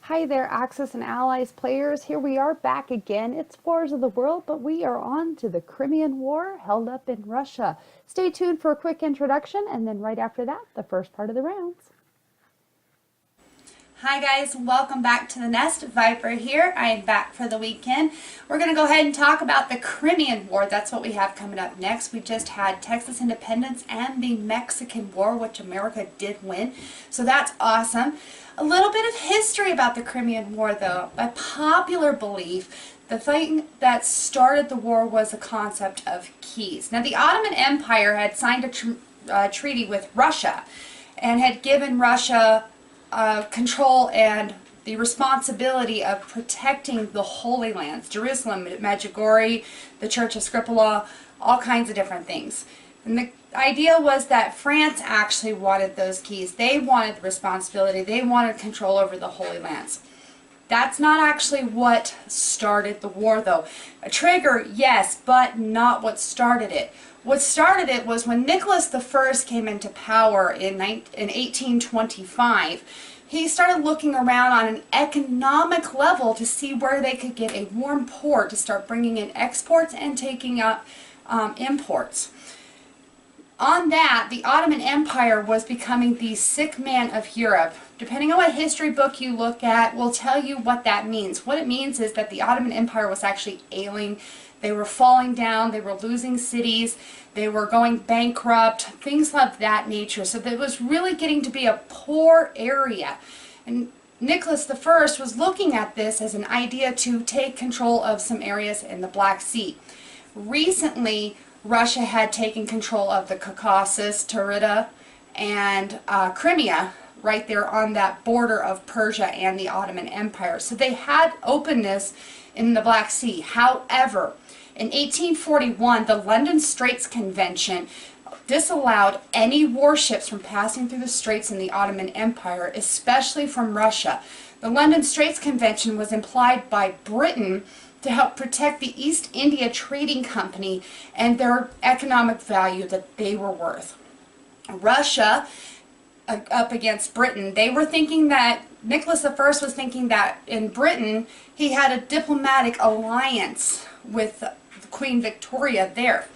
Hi there, Axis and Allies players. Here we are back again. It's Wars of the World, but we are on to the Crimean War held up in Russia. Stay tuned for a quick introduction, and then right after that, the first part of the rounds. Hi guys, welcome back to the nest. Viper here. I am back for the weekend. We're going to go ahead and talk about the Crimean War. That's what we have coming up next. We just had Texas independence and the Mexican War, which America did win. So that's awesome. A little bit of history about the Crimean War though. By popular belief, the thing that started the war was the concept of keys. Now the Ottoman Empire had signed a treaty with Russia and had given Russia control and the responsibility of protecting the Holy Lands, Jerusalem, Medjugorje, the Church of Scripula, all kinds of different things. And the idea was that France actually wanted those keys. They wanted the responsibility. They wanted control over the Holy Lands. That's not actually what started the war, though. A trigger, yes, but not what started it. What started it was when Nicholas I came into power in 1825. He started looking around on an economic level to see where they could get a warm port to start bringing in exports and taking up imports. On that, the Ottoman Empire was becoming the sick man of Europe. Depending on what history book you look at, will tell you what that means. What it means is that the Ottoman Empire was actually ailing. They were falling down, they were losing cities, they were going bankrupt, things of that nature. So it was really getting to be a poor area. And Nicholas I was looking at this as an idea to take control of some areas in the Black Sea. Recently, Russia had taken control of the Caucasus, Taurida, and Crimea, right there on that border of Persia and the Ottoman Empire. So they had openness in the Black Sea. However, in 1841, the London Straits Convention disallowed any warships from passing through the straits in the Ottoman Empire, especially from Russia. The London Straits Convention was implied by Britain to help protect the East India Trading Company and their economic value that they were worth. Russia, up against Britain, they were thinking that Nicholas I was thinking that in Britain he had a diplomatic alliance with Queen Victoria there.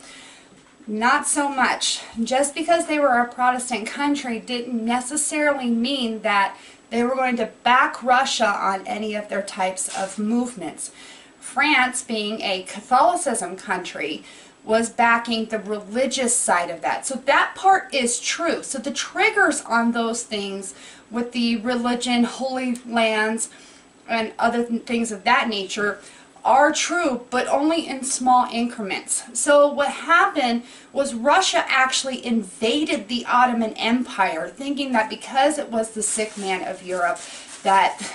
Not so much. Just because they were a Protestant country didn't necessarily mean that they were going to back Russia on any of their types of movements. France, being a Catholicism country, was backing the religious side of that. So that part is true. So the triggers on those things with the religion, holy lands, and other things of that nature are true, but only in small increments. So what happened was Russia actually invaded the Ottoman Empire, thinking that because it was the sick man of Europe, that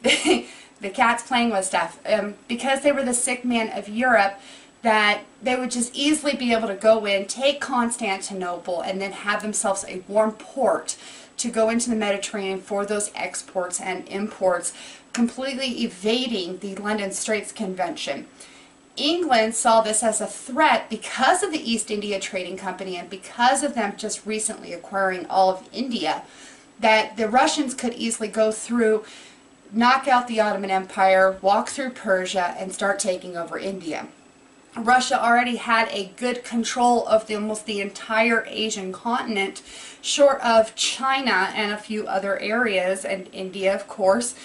the cat's playing with stuff, because they were the sick man of Europe, that they would just easily be able to go in, take Constantinople, and then have themselves a warm port to go into the Mediterranean for those exports and imports, completely evading the London Straits Convention. England saw this as a threat because of the East India Trading Company and because of them just recently acquiring all of India, that the Russians could easily go through, knock out the Ottoman Empire, walk through Persia, and start taking over India. Russia already had a good control of almost the entire Asian continent, short of China and a few other areas, and India, of course.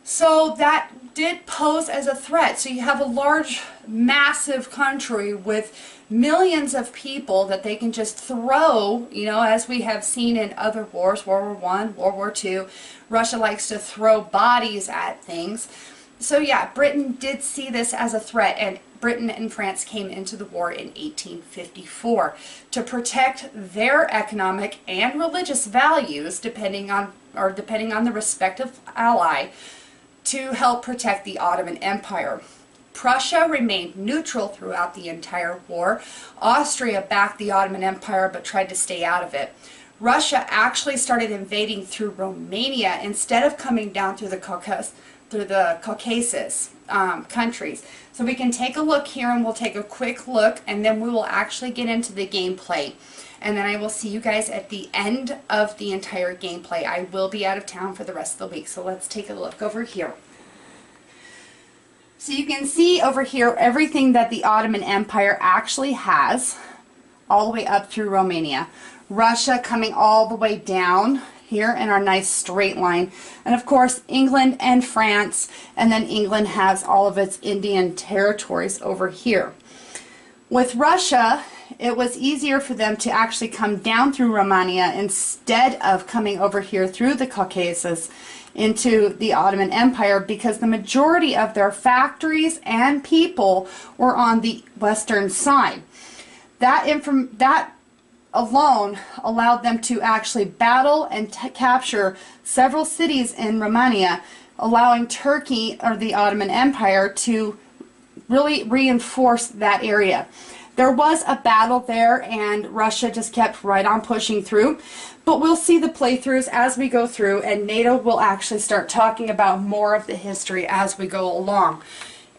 So that did pose as a threat. So you have a large, massive country with millions of people that they can just throw, you know, as we have seen in other wars, World War I, World War II. Russia likes to throw bodies at things. So yeah, Britain did see this as a threat, and Britain and France came into the war in 1854 to protect their economic and religious values, depending on the respective ally, to help protect the Ottoman Empire. Prussia remained neutral throughout the entire war. Austria backed the Ottoman Empire but tried to stay out of it. Russia actually started invading through Romania instead of coming down through the Caucasus countries. So we can take a look here, and we'll take a quick look, and then we will actually get into the gameplay. and then I will see you guys at the end of the entire gameplay. I will be out of town for the rest of the week, so let's take a look over here. So you can see over here everything that the Ottoman Empire actually has, all the way up through Romania. Russia coming all the way down here in our nice straight line. And of course England and France, and then England has all of its Indian territories over here. With Russia, it was easier for them to actually come down through Romania instead of coming over here through the Caucasus into the Ottoman Empire, because the majority of their factories and people were on the western side. That alone allowed them to actually battle and capture several cities in Romania, allowing Turkey, or the Ottoman Empire, to really reinforce that area. There was a battle there, and Russia just kept right on pushing through. But we'll see the playthroughs as we go through, and Nato will actually start talking about more of the history as we go along.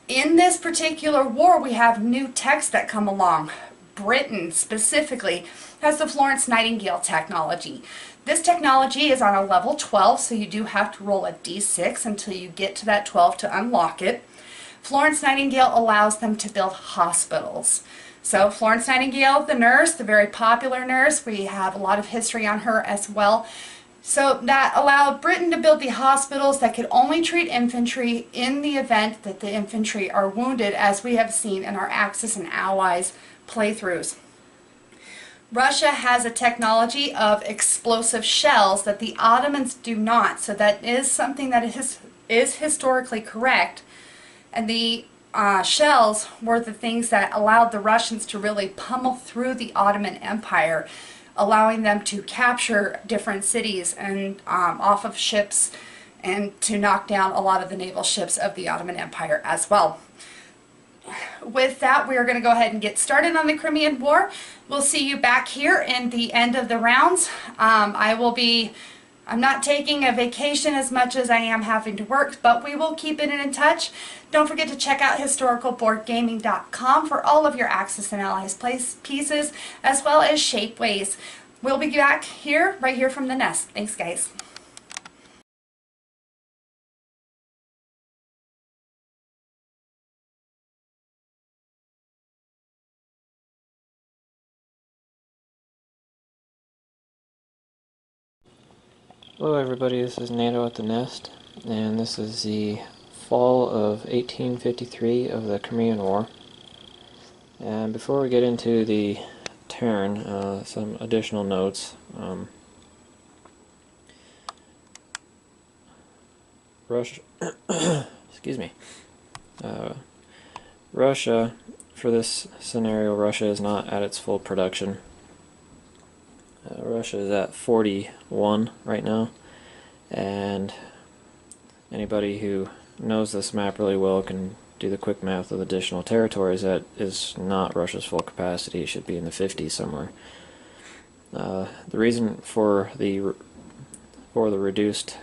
In this particular war, we have new texts that come along. Britain, specifically, has the Florence Nightingale technology. This technology is on a level 12, so you do have to roll a d6 until you get to that 12 to unlock it. Florence Nightingale allows them to build hospitals. So Florence Nightingale, the nurse, the very popular nurse, we have a lot of history on her as well. So that allowed Britain to build the hospitals that could only treat infantry in the event that the infantry are wounded, as we have seen in our Axis and Allies playthroughs. Russia has a technology of explosive shells that the Ottomans do not, so that is something that is historically correct. And the shells were the things that allowed the Russians to really pummel through the Ottoman Empire, allowing them to capture different cities and off of ships, and to knock down a lot of the naval ships of the Ottoman Empire as well. With that, we are going to go ahead and get started on the Crimean War. We'll see you back here in the end of the rounds. I'm not taking a vacation as much as I am having to work, but we will keep it in touch. Don't forget to check out historicalboardgaming.com for all of your Axis and Allies pieces, as well as Shapeways. We'll be back here, right here from the nest. Thanks, guys. Hello everybody, this is Nato at the Nest, and this is the fall of 1853 of the Crimean War. And before we get into the turn, some additional notes. Russia, excuse me. Russia, for this scenario, Russia is not at its full production. Russia is at 41 right now, and anybody who knows this map really well can do the quick math of additional territories. That is not Russia's full capacity. It should be in the 50s somewhere. The reason for the reduced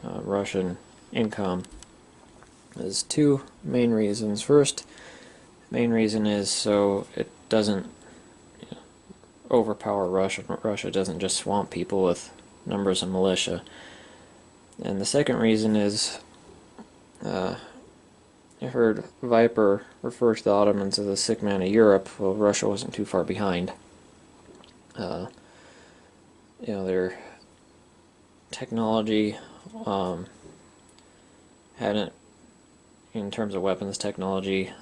Russian income is two main reasons. First main reason is so it doesn't overpower Russia. Russia doesn't just swamp people with numbers of militia. And the second reason is, I heard Viper refer to the Ottomans as the sick man of Europe. Well, Russia wasn't too far behind. Their technology hadn't, in terms of weapons technology,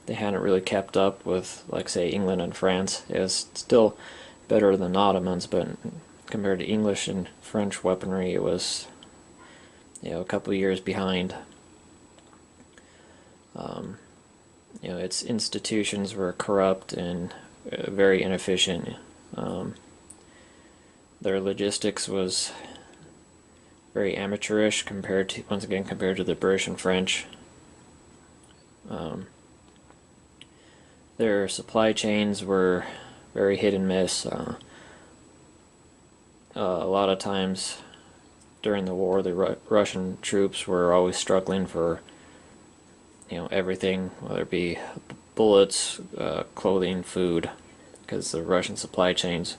they hadn't really kept up with, like, say, England and France. It was still better than Ottomans, but compared to English and French weaponry, it was, a couple of years behind. Its institutions were corrupt and very inefficient. Their logistics was very amateurish compared to the British and French. Their supply chains were very hit and miss. A lot of times during the war, the Russian troops were always struggling for everything, whether it be bullets, clothing, food, because the Russian supply chains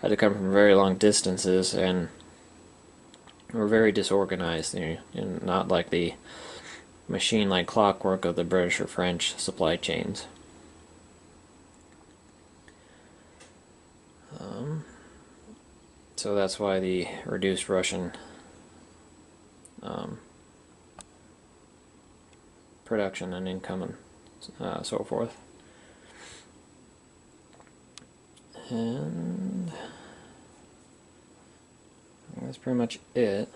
had to come from very long distances and were very disorganized, not like the machine-like clockwork of the British or French supply chains. So that's why the reduced Russian production and income and so forth. And that's pretty much it.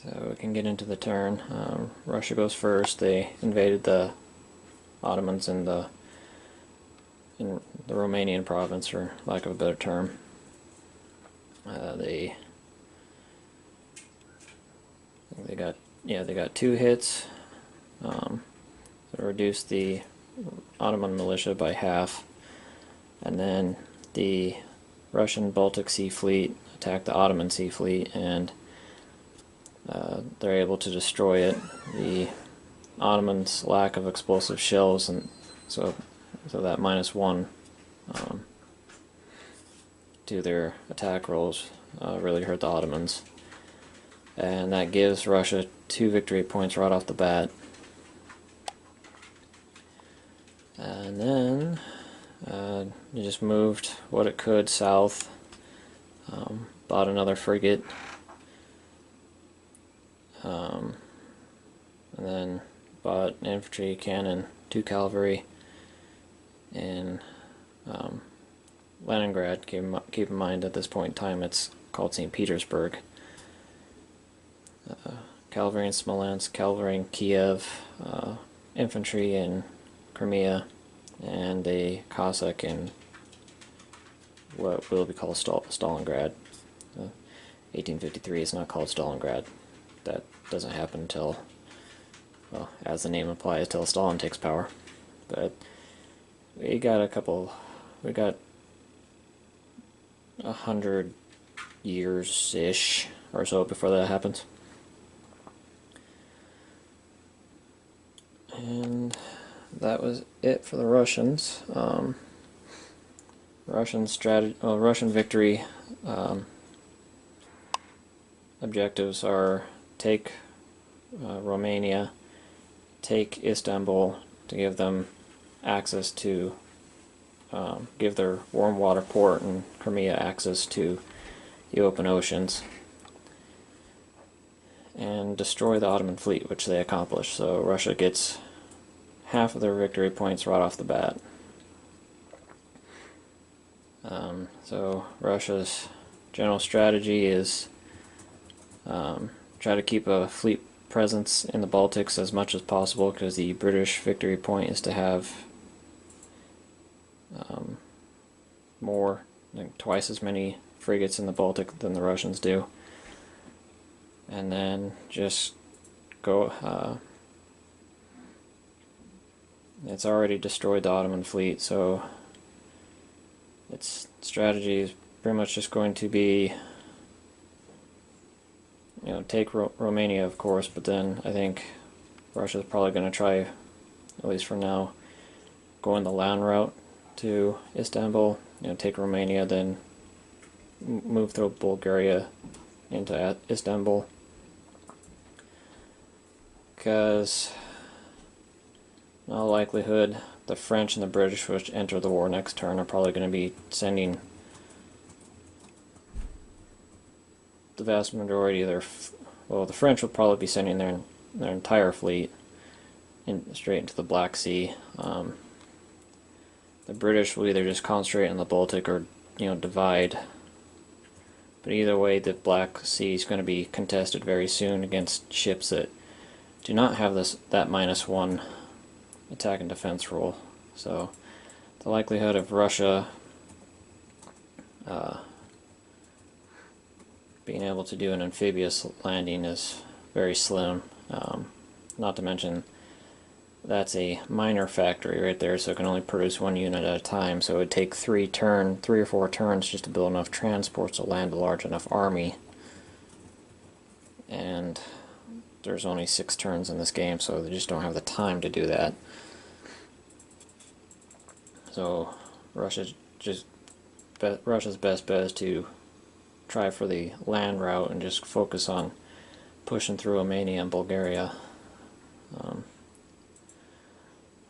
So we can get into the turn. Russia goes first. They invaded the Ottomans in the Romanian province, for lack of a better term. They got 2 hits. So reduced the Ottoman militia by half, and then the Russian Baltic Sea Fleet attacked the Ottoman Sea Fleet, and they're able to destroy it. The Ottomans' lack of explosive shells, and so that -1 to their attack rolls really hurt the Ottomans, and that gives Russia 2 victory points right off the bat. And then it just moved what it could south, bought another frigate, and then bought an infantry cannon, 2 cavalry, in Leningrad. Keep in mind at this point in time it's called St. Petersburg. Cavalry in Smolensk, cavalry in Kiev, infantry in Crimea, and a Cossack in what will be called Stalingrad. 1853 is not called Stalingrad. That doesn't happen until, well, as the name implies, till Stalin takes power. But we got 100 years-ish or so before that happens. And that was it for the Russians. Russian victory objectives are take Romania, take Istanbul to give them access to, give their warm water port and Crimea access to the open oceans, and destroy the Ottoman fleet, which they accomplished. So Russia gets half of their victory points right off the bat. So Russia's general strategy is try to keep a fleet presence in the Baltics as much as possible, because the British victory point is to have more, like twice as many frigates in the Baltic than the Russians do. And then just go, it's already destroyed the Ottoman fleet, so its strategy is pretty much just going to be, take Romania, of course, but then I think Russia's probably going to try, at least for now, going the land route to Istanbul, take Romania, then move through Bulgaria into Istanbul. Because in all likelihood the French and the British, which enter the war next turn, are probably going to be sending the vast majority of their, the French will probably be sending their entire fleet straight into the Black Sea. The British will either just concentrate on the Baltic or divide. But either way, the Black Sea is going to be contested very soon against ships that do not have that -1 attack and defense rule. So the likelihood of Russia being able to do an amphibious landing is very slim. Not to mention that's a minor factory right there, so it can only produce 1 unit at a time, so it would take 3 or 4 turns just to build enough transports to land a large enough army. And there's only 6 turns in this game, so they just don't have the time to do that. So Russia's best bet is to try for the land route and just focus on pushing through Romania and Bulgaria.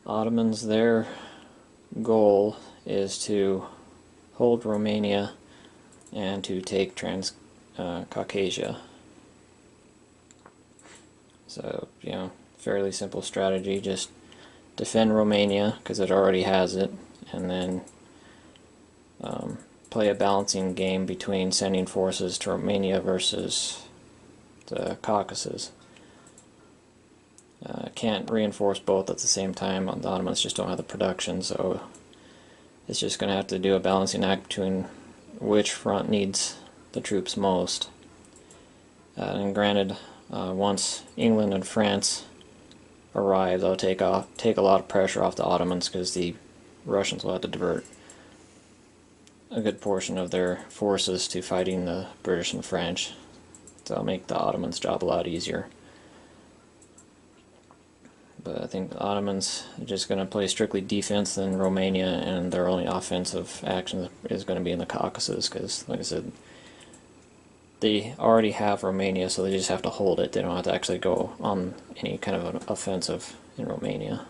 Ottomans, their goal is to hold Romania and to take Caucasia. So, fairly simple strategy. Just defend Romania because it already has it, and then play a balancing game between sending forces to Romania versus the Caucasus. Can't reinforce both at the same time. The Ottomans just don't have the production, so it's just going to have to do a balancing act between which front needs the troops most. And granted, once England and France arrive, they'll take a lot of pressure off the Ottomans because the Russians will have to divert a good portion of their forces to fighting the British and French. So it'll make the Ottomans' job a lot easier. But I think the Ottomans are just going to play strictly defense in Romania, and their only offensive action is going to be in the Caucasus because, like I said, they already have Romania, so they just have to hold it. They don't have to actually go on any kind of an offensive in Romania.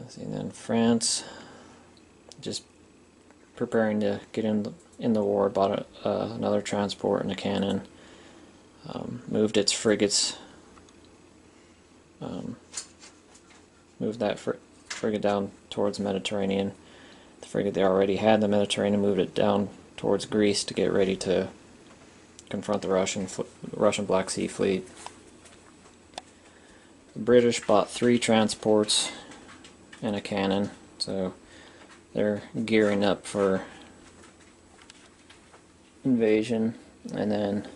See, then France, just preparing to get in the war, bought another transport and a cannon, moved its frigates, moved that frigate down towards the Mediterranean. The frigate they already had in the Mediterranean moved it down towards Greece to get ready to confront the Russian Black Sea Fleet. The British bought 3 transports and a cannon, so they're gearing up for invasion, and then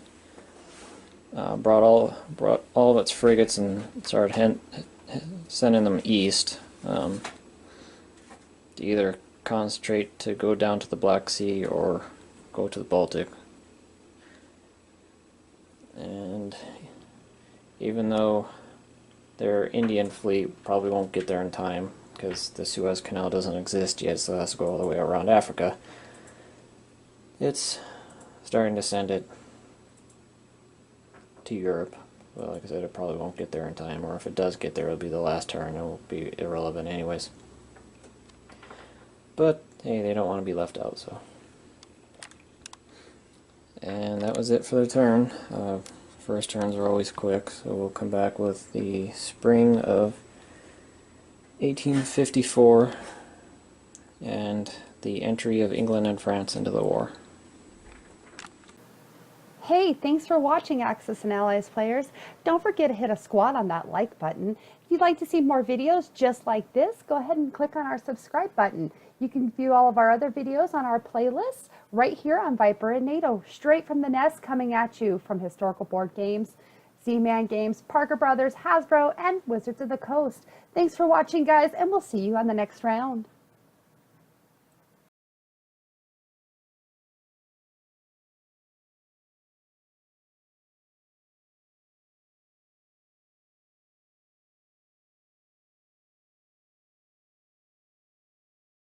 brought all of its frigates and started sending them east to either concentrate to go down to the Black Sea or go to the Baltic. And even though their Indian fleet probably won't get there in time because the Suez Canal doesn't exist yet, so it has to go all the way around Africa, it's starting to send it to Europe. Well, like I said, it probably won't get there in time, or if it does get there, it'll be the last turn. It will be irrelevant anyways. But hey, they don't want to be left out, so. And that was it for the turn. First turns are always quick, so we'll come back with the spring of 1854 and the entry of England and France into the war. Hey, thanks for watching Axis and Allies players. Don't forget to hit a squat on that like button. If you'd like to see more videos just like this, go ahead and click on our subscribe button. You can view all of our other videos on our playlist right here on Viper and NATO, straight from the nest, coming at you from historical board games, Z-Man Games, Parker Brothers, Hasbro, and Wizards of the Coast. Thanks for watching, guys, and we'll see you on the next round.